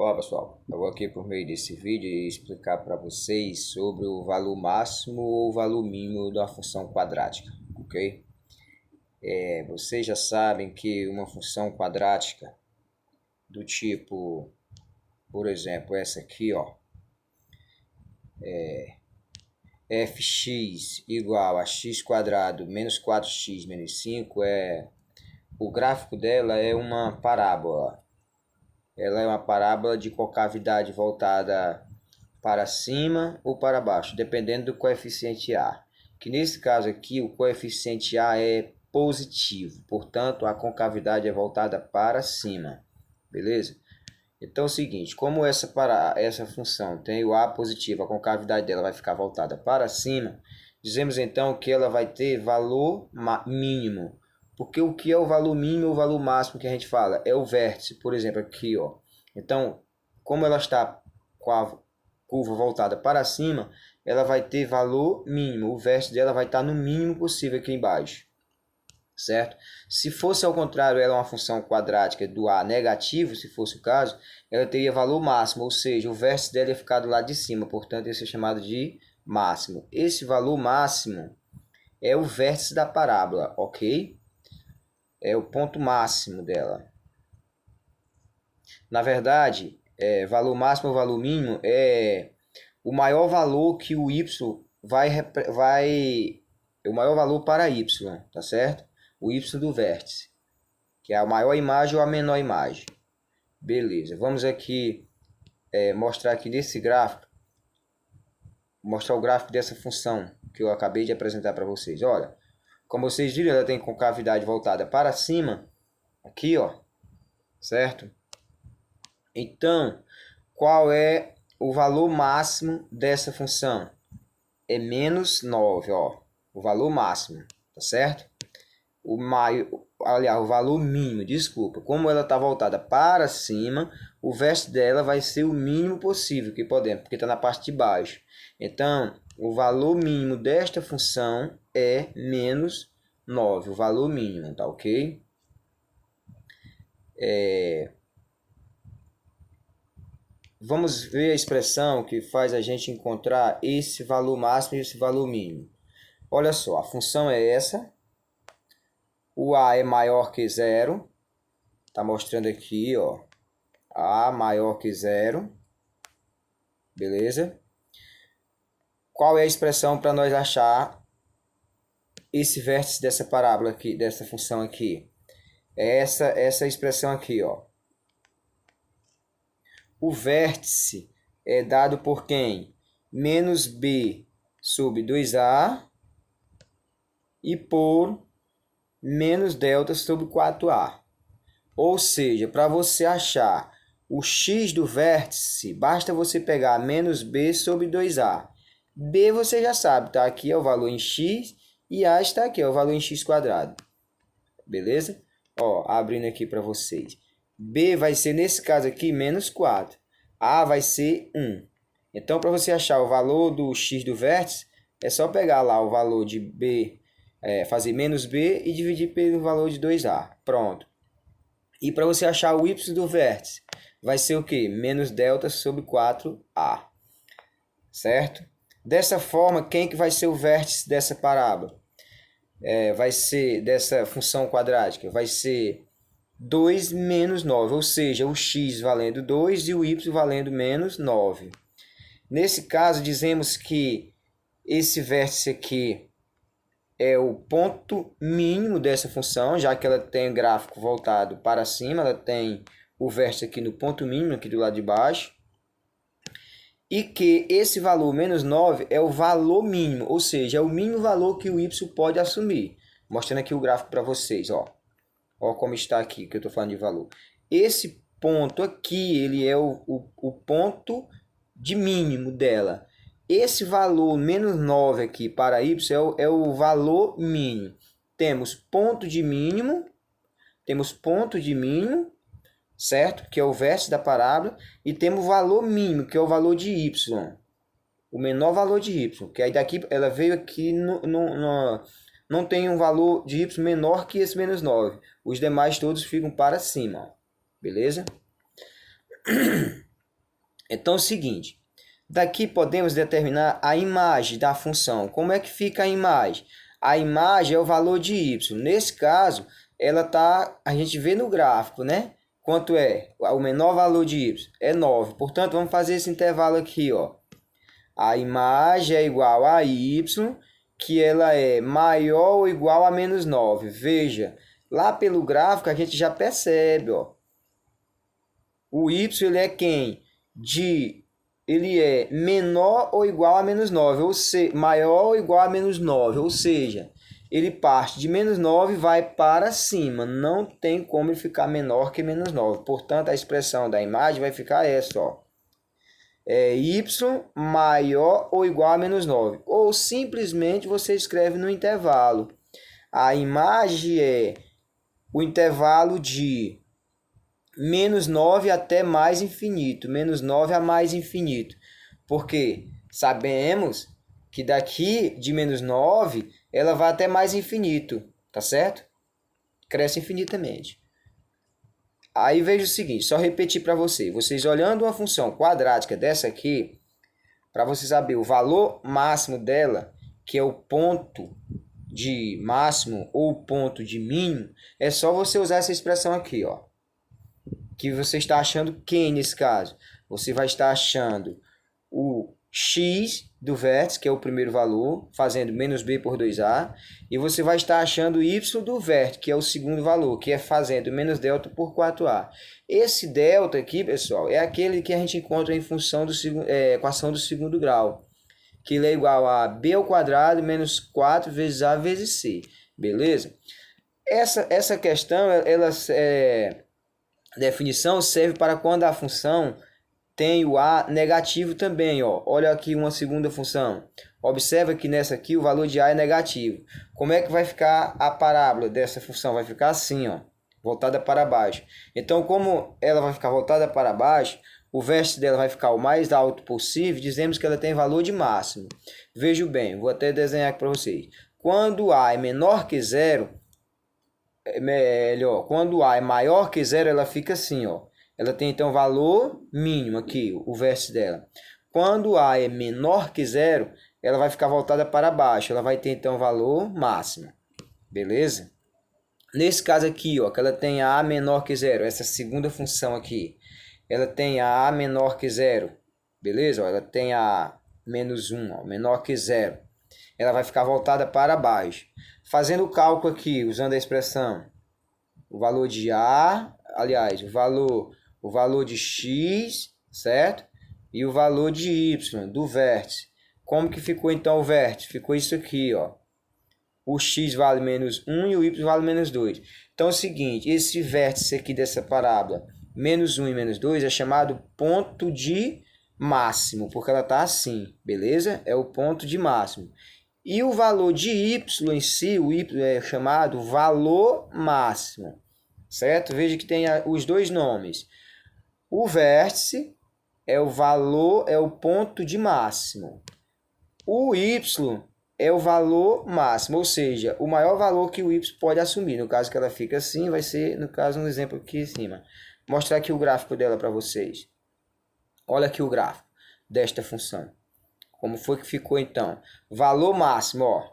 Olá pessoal, eu vou aqui por meio desse vídeo explicar para vocês sobre o valor máximo ou valor mínimo da função quadrática, ok? Vocês já sabem que uma função quadrática do tipo, por exemplo, essa aqui, ó, fx igual a x quadrado menos 4x menos 5, o gráfico dela é uma parábola. Ela é uma parábola de concavidade voltada para cima ou para baixo, dependendo do coeficiente A. Que nesse caso aqui, o coeficiente A é positivo, portanto, a concavidade é voltada para cima, beleza? Então é o seguinte, como essa função tem o A positivo, a concavidade dela vai ficar voltada para cima, dizemos então que ela vai ter valor mínimo. Porque o que é o valor mínimo ou o valor máximo que a gente fala? É o vértice, por exemplo, aqui, ó. Então, como ela está com a curva voltada para cima, ela vai ter valor mínimo. O vértice dela vai estar no mínimo possível aqui embaixo, certo? Se fosse ao contrário, ela é uma função quadrática do A negativo, se fosse o caso, ela teria valor máximo, ou seja, o vértice dela ia ficar do lado de cima, portanto, esse é chamado de máximo. Esse valor máximo é o vértice da parábola, ok? É o ponto máximo dela. Na verdade, valor máximo ou valor mínimo é o maior valor que o y o maior valor para y, tá certo? O y do vértice, que é a maior imagem ou a menor imagem. Beleza, vamos aqui mostrar aqui nesse gráfico, mostrar o gráfico dessa função que eu acabei de apresentar para vocês. Olha, como vocês viram, ela tem concavidade voltada para cima, aqui, ó, certo? Então, qual é o valor máximo dessa função? É menos 9, ó, o valor máximo, tá certo? O valor mínimo, desculpa, como ela está voltada para cima, o vértice dela vai ser o mínimo possível que podemos, porque está na parte de baixo. Então, o valor mínimo desta função é menos 9, o valor mínimo, tá ok? Vamos ver a expressão que faz a gente encontrar esse valor máximo e esse valor mínimo. Olha só, a função é essa. O A é maior que zero. Está mostrando aqui, ó. A maior que zero. Beleza? Qual é a expressão para nós achar esse vértice dessa parábola aqui, dessa função aqui? É essa expressão aqui, ó. O vértice é dado por quem? Menos b sobre 2a e por menos delta sobre 4a. Ou seja, para você achar o x do vértice, basta você pegar menos b sobre 2a. b você já sabe, tá? Aqui é o valor em x e a está aqui, é o valor em x quadrado. Beleza? Ó, abrindo aqui para vocês. b vai ser, nesse caso aqui, menos 4. A vai ser 1. Então, para você achar o valor do x do vértice, é só pegar lá o valor de b, fazer menos b e dividir pelo valor de 2a. Pronto. E para você achar o y do vértice, vai ser o quê? Menos delta sobre 4a. Certo? Dessa forma, quem que vai ser o vértice dessa parábola? Vai ser dessa função quadrática, vai ser 2 menos 9, ou seja, o x valendo 2 e o y valendo menos 9. Nesse caso, dizemos que esse vértice aqui é o ponto mínimo dessa função, já que ela tem o gráfico voltado para cima, ela tem o vértice aqui no ponto mínimo, aqui do lado de baixo. E que esse valor menos 9 é o valor mínimo, ou seja, é o mínimo valor que o y pode assumir. Mostrando aqui o gráfico para vocês, ó. Ó como está aqui, que eu estou falando de valor. Esse ponto aqui, ele é o ponto de mínimo dela. Esse valor menos 9 aqui para y é o valor mínimo. Temos ponto de mínimo, certo? Que é o vértice da parábola. E temos o valor mínimo, que é o valor de y. O menor valor de y. Que aí daqui ela veio aqui, não tem um valor de y menor que esse menos 9. Os demais todos ficam para cima. Beleza? Então é o seguinte, daqui podemos determinar a imagem da função. Como é que fica a imagem? A imagem é o valor de y. Nesse caso, a gente vê no gráfico, né? Quanto é? O menor valor de y é 9. Portanto, vamos fazer esse intervalo aqui, ó. A imagem é igual a y, que ela é maior ou igual a menos 9. Veja, lá pelo gráfico a gente já percebe, ó. O y ele é quem? Ele é menor ou igual a menos 9, ou seja, maior ou igual a menos 9, ou seja, ele parte de menos 9 e vai para cima. Não tem como ele ficar menor que menos 9. Portanto, a expressão da imagem vai ficar essa, ó. É y maior ou igual a menos 9. Ou simplesmente você escreve no intervalo. A imagem é o intervalo de menos 9 até mais infinito. Menos 9 a mais infinito. Porque sabemos que daqui de menos 9, ela vai até mais infinito. Tá certo? Cresce infinitamente. Aí veja o seguinte, só repetir para vocês olhando uma função quadrática dessa aqui, para você saber o valor máximo dela, que é o ponto de máximo ou o ponto de mínimo, é só você usar essa expressão aqui, ó. Que você está achando quem nesse caso? Você vai estar achando o x do vértice, que é o primeiro valor, fazendo menos b por 2a, e você vai estar achando o y do vértice, que é o segundo valor, que é fazendo menos delta por 4a. Esse delta aqui, pessoal, é aquele que a gente encontra em função do equação do segundo grau, que ele é igual a b ao quadrado menos 4 vezes a vezes c, beleza? Essa questão, definição serve para quando a função tem o a negativo também, ó. Olha aqui uma segunda função. Observa que nessa aqui o valor de a é negativo. Como é que vai ficar a parábola dessa função? Vai ficar assim, ó, voltada para baixo. Então, como ela vai ficar voltada para baixo, o vértice dela vai ficar o mais alto possível, dizemos que ela tem valor de máximo. Veja bem, vou até desenhar aqui para vocês. Quando a é menor que zero, quando a é maior que zero, ela fica assim, ó. Ela tem então valor mínimo aqui, o vértice dela. Quando a é menor que zero, ela vai ficar voltada para baixo. Ela vai ter então valor máximo. Beleza? Nesse caso aqui, ó, que ela tem a menor que zero, essa segunda função aqui, ela tem a menor que zero. Beleza? Ó, ela tem a menos 1, ó, menor que zero. Ela vai ficar voltada para baixo. Fazendo o cálculo aqui, usando a expressão, o valor de a, aliás, o valor de x, certo? E o valor de y, do vértice. Como que ficou então o vértice? Ficou isso aqui, ó. O x vale menos 1 e o y vale menos 2. Então é o seguinte, esse vértice aqui dessa parábola, menos 1 e menos 2, é chamado ponto de máximo, porque ela está assim, beleza? É o ponto de máximo. E o valor de y em si, o y é chamado valor máximo, certo? Veja que tem os dois nomes. O vértice é o valor, é o ponto de máximo. O y é o valor máximo, ou seja, o maior valor que o y pode assumir. No caso que ela fica assim, vai ser, no caso, um exemplo aqui em cima. Vou mostrar aqui o gráfico dela para vocês. Olha aqui o gráfico desta função. Como foi que ficou então? Valor máximo, ó.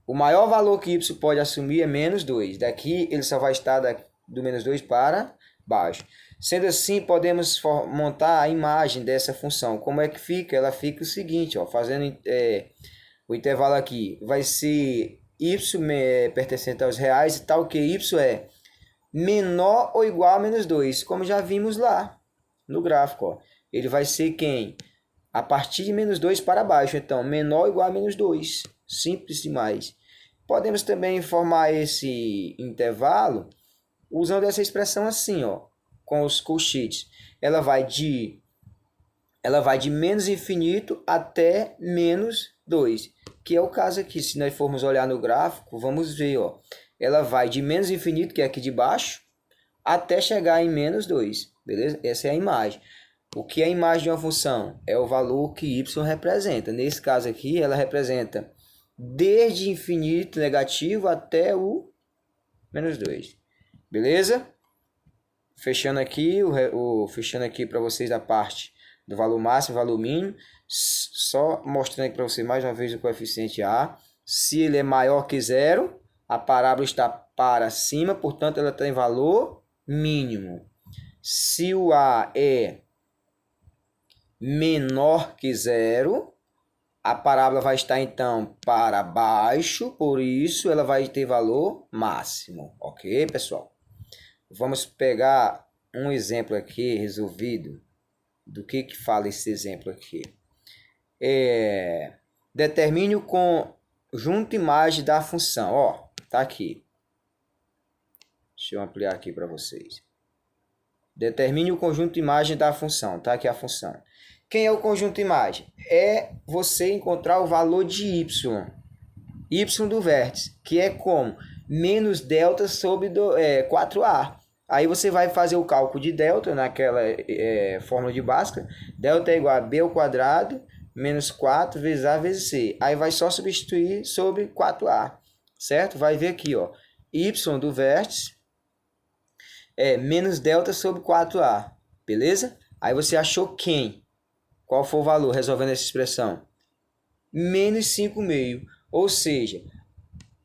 O maior valor que y pode assumir é menos 2. Daqui ele só vai estar do menos 2 para baixo. Sendo assim, podemos montar a imagem dessa função. Como é que fica? Ela fica o seguinte, ó, fazendo o intervalo aqui. Vai ser y pertencente aos reais e tal que y é menor ou igual a menos 2, como já vimos lá no gráfico, ó. Ele vai ser quem? A partir de menos 2 para baixo. Então, menor ou igual a menos 2. Simples demais. Podemos também formar esse intervalo usando essa expressão assim, ó, com os colchetes. Ela vai de menos infinito até menos 2, que é o caso aqui. Se nós formos olhar no gráfico, vamos ver, ó, ela vai de menos infinito, que é aqui de baixo, até chegar em menos 2, beleza? Essa é a imagem. O que é a imagem de uma função? É o valor que y representa. Nesse caso aqui, ela representa desde infinito negativo até o menos 2. Beleza? Fechando aqui, fechando aqui para vocês a parte do valor máximo e valor mínimo. Só mostrando aqui para você mais uma vez o coeficiente A. Se ele é maior que zero, a parábola está para cima, portanto ela tem valor mínimo. Se o A é menor que zero, a parábola vai estar então para baixo, por isso ela vai ter valor máximo. Ok, pessoal? Vamos pegar um exemplo aqui resolvido. Do que fala esse exemplo aqui? Determine o conjunto imagem da função. Ó, tá aqui. Deixa eu ampliar aqui para vocês. Determine o conjunto imagem da função. Tá aqui a função. Quem é o conjunto imagem? É você encontrar o valor de y. Y do vértice, que é como? Menos delta sobre 4A. Aí você vai fazer o cálculo de delta naquela fórmula de Bhaskara. Delta é igual a b ao quadrado menos 4 vezes A vezes C. Aí vai só substituir sobre 4A. Certo? Vai ver aqui, ó. Y do vértice é menos delta sobre 4A. Beleza? Aí você achou quem? Qual foi o valor resolvendo essa expressão? Menos 5,5. Ou seja,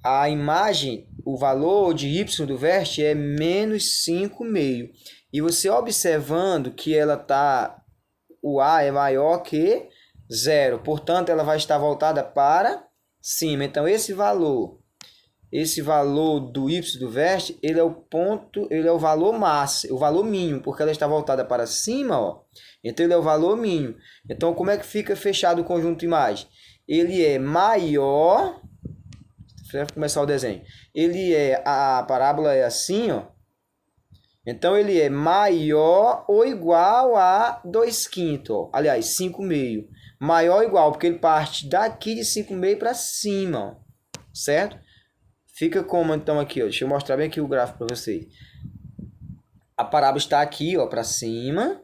a imagem, o valor de y do vértice é menos 5,5. E você observando que ela tá, o A é maior que zero. Portanto, ela vai estar voltada para cima. Então, esse valor do y do vértice, ele é o ponto, ele é o valor máximo, o valor mínimo, porque ela está voltada para cima, ó. Então, ele é o valor mínimo. Então, como é que fica fechado o conjunto imagem? Ele é maior... Vou começar o desenho. A parábola é assim, ó. Então, ele é maior ou igual a 2/5, ó. Aliás, 5,5. Maior ou igual, porque ele parte daqui de 5,5 para cima, ó. Certo? Fica como, então, aqui, ó. Deixa eu mostrar bem aqui o gráfico para vocês. A parábola está aqui, ó, para cima.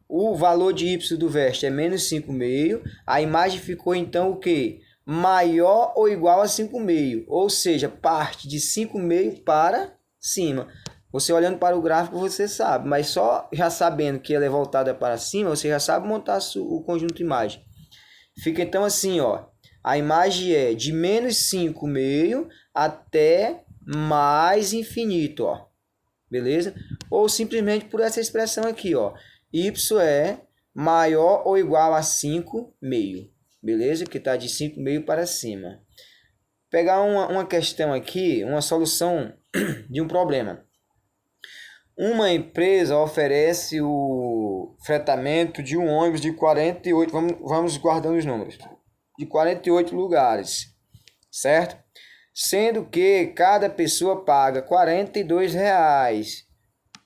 O valor de y do vértice é menos 5,5. A imagem ficou, então, o quê? Maior ou igual a 5,5. Ou seja, parte de 5,5 para cima. Você olhando para o gráfico, você sabe. Mas só já sabendo que ela é voltada para cima, você já sabe montar o conjunto de imagem. Fica, então, assim, ó. A imagem é de menos 5,5 até mais infinito, ó. Beleza? Ou simplesmente por essa expressão aqui, ó. Y é maior ou igual a 5,5. Beleza? Que está de 5,5 para cima. Pegar uma questão aqui, uma solução de um problema. Uma empresa oferece o fretamento de um ônibus de 48... Vamos guardando os números. De 48 lugares. Certo? Sendo que cada pessoa paga R$ 42.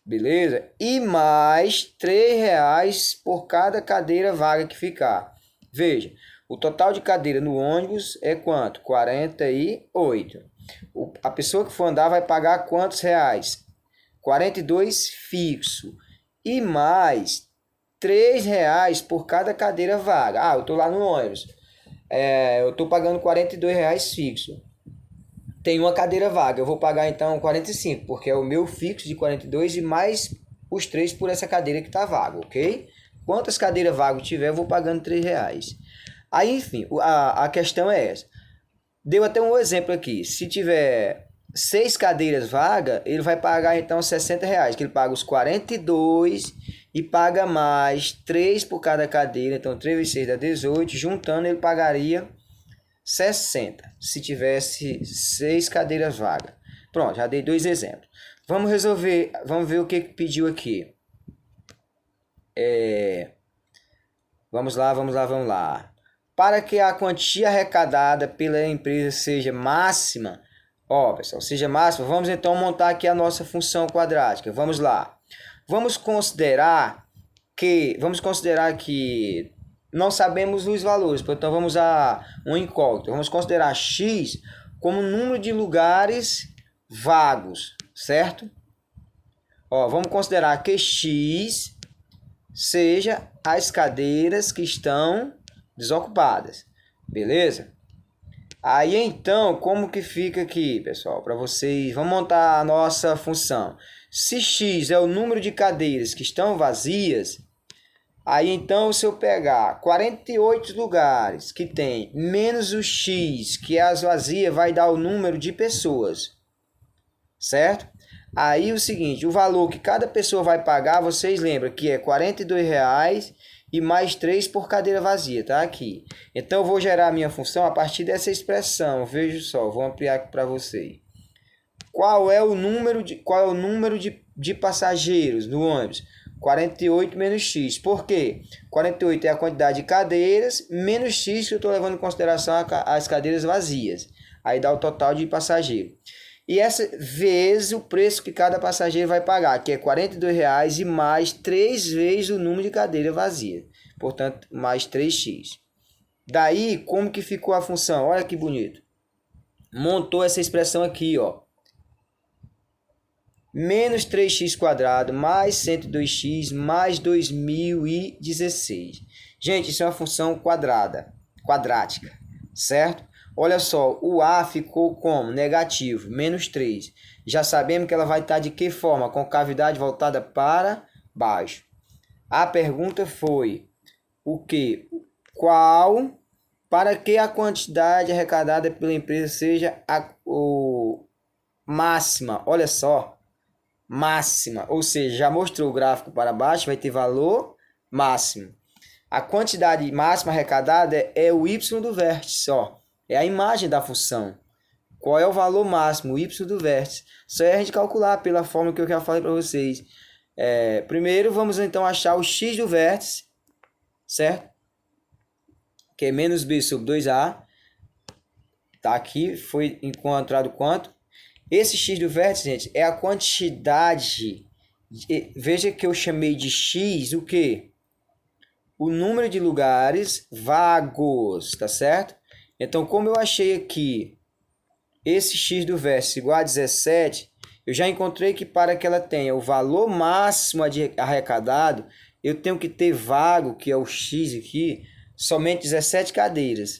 Beleza? E mais R$ 3 por cada cadeira vaga que ficar. Veja, o total de cadeira no ônibus é quanto? 48. A pessoa que for andar vai pagar quantos reais? 42 fixo. E mais R$ 3 por cada cadeira vaga. Ah, eu estou lá no ônibus. Eu estou pagando R$ 42 fixo. Tem uma cadeira vaga, eu vou pagar então 45, porque é o meu fixo de 42 e mais os 3 por essa cadeira que está vaga, ok? Quantas cadeiras vagas tiver, eu vou pagando R$ 3. Aí, enfim, a questão é essa. Deu até um exemplo aqui. Se tiver 6 cadeiras vagas, ele vai pagar então R$ 60, que ele paga os 42 e paga mais 3 por cada cadeira. Então, 3 vezes 6 dá 18. Juntando, ele pagaria 60, se tivesse 6 cadeiras vagas. Pronto, já dei 2 exemplos. Vamos resolver, vamos ver o que pediu aqui. Vamos lá. Para que a quantia arrecadada pela empresa seja máxima, pessoal, vamos então montar aqui a nossa função quadrática. Vamos lá. Vamos considerar que não sabemos os valores, então vamos a um incógnito. Vamos considerar x como número de lugares vagos, certo? Vamos considerar que x seja as cadeiras que estão desocupadas, beleza? Aí então, como que fica aqui, pessoal? Para vocês, vamos montar a nossa função. Se x é o número de cadeiras que estão vazias, Aí então, se eu pegar 48 lugares que tem menos o x, que é as vazias, vai dar o número de pessoas, certo? Aí o seguinte, o valor que cada pessoa vai pagar, vocês lembram que é R$ 42,00 e mais 3 por cadeira vazia, tá aqui. Então eu vou gerar a minha função a partir dessa expressão. Veja só, vou ampliar aqui para vocês. Qual é o número de passageiros no ônibus? 48 menos x. Por quê? 48 é a quantidade de cadeiras menos x que eu estou levando em consideração as cadeiras vazias. Aí dá o total de passageiro. E essa vezes o preço que cada passageiro vai pagar, que é R$ 42,00 e mais 3 vezes o número de cadeira vazia. Portanto, mais 3x. Daí, como que ficou a função? Olha que bonito. Montou essa expressão aqui, ó. Menos 3x² mais 102x mais 2016. Gente, isso é uma função quadrática, certo? Olha só, o A ficou como? Negativo, menos 3. Já sabemos que ela vai estar de que forma? Com cavidade voltada para baixo. A pergunta foi, o que? Para que a quantidade arrecadada pela empresa seja o máxima? Olha só, máxima, ou seja, já mostrou o gráfico para baixo, vai ter valor máximo. A quantidade máxima arrecadada é o y do vértice, ó. É a imagem da função. Qual é o valor máximo? O y do vértice. Só é a gente calcular pela fórmula que eu já falei para vocês. Primeiro, vamos então achar o x do vértice, certo? Que é menos b sobre 2a. Tá aqui, foi encontrado quanto? Esse x do vértice, gente, é a quantidade. Veja que eu chamei de x o quê? O número de lugares vagos, tá certo? Então, como eu achei aqui esse x do vértice igual a 17, eu já encontrei que para que ela tenha o valor máximo arrecadado, eu tenho que ter vago, que é o x aqui, somente 17 cadeiras.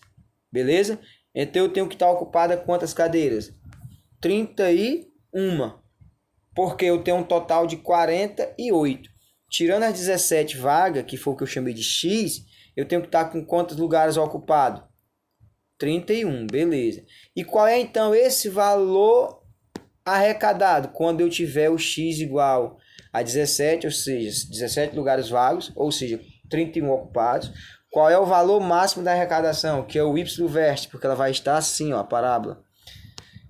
Beleza? Então, eu tenho que estar ocupada quantas cadeiras? 31. Porque eu tenho um total de 48. Tirando as 17 vagas, que foi o que eu chamei de x, eu tenho que estar com quantos lugares ocupados? 31, beleza. E qual é então esse valor arrecadado quando eu tiver o x igual a 17, ou seja, 17 lugares vagos, ou seja, 31 ocupados? Qual é o valor máximo da arrecadação, que é o y do vértice, porque ela vai estar assim, ó, a parábola.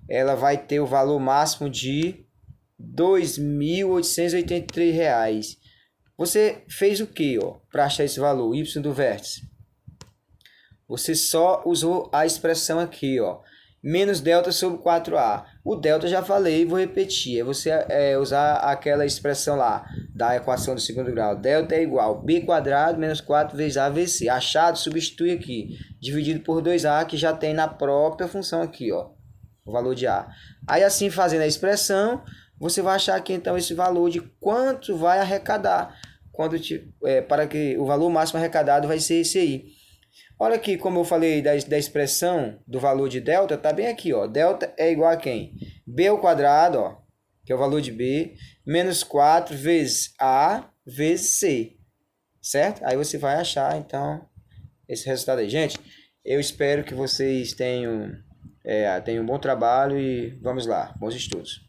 Ela vai ter o valor máximo de R$ 2.883. Você fez o que, ó, para achar esse valor, y do vértice? Você só usou a expressão aqui, ó, menos delta sobre 4a. O delta já falei, vou repetir. É você usar aquela expressão lá da equação do segundo grau. Delta é igual a b² menos 4 vezes a vezes c. Achado, substitui aqui. Dividido por 2a, que já tem na própria função aqui, ó, o valor de a. Aí assim, fazendo a expressão, você vai achar aqui então esse valor de quanto vai arrecadar. Para que o valor máximo arrecadado vai ser esse aí. Olha aqui como eu falei da expressão do valor de delta, tá bem aqui, ó. Delta é igual a quem? B², ó, que é o valor de B, menos 4 vezes A vezes C, certo? Aí você vai achar, então, esse resultado aí. Gente, eu espero que vocês tenham um bom trabalho e vamos lá, bons estudos.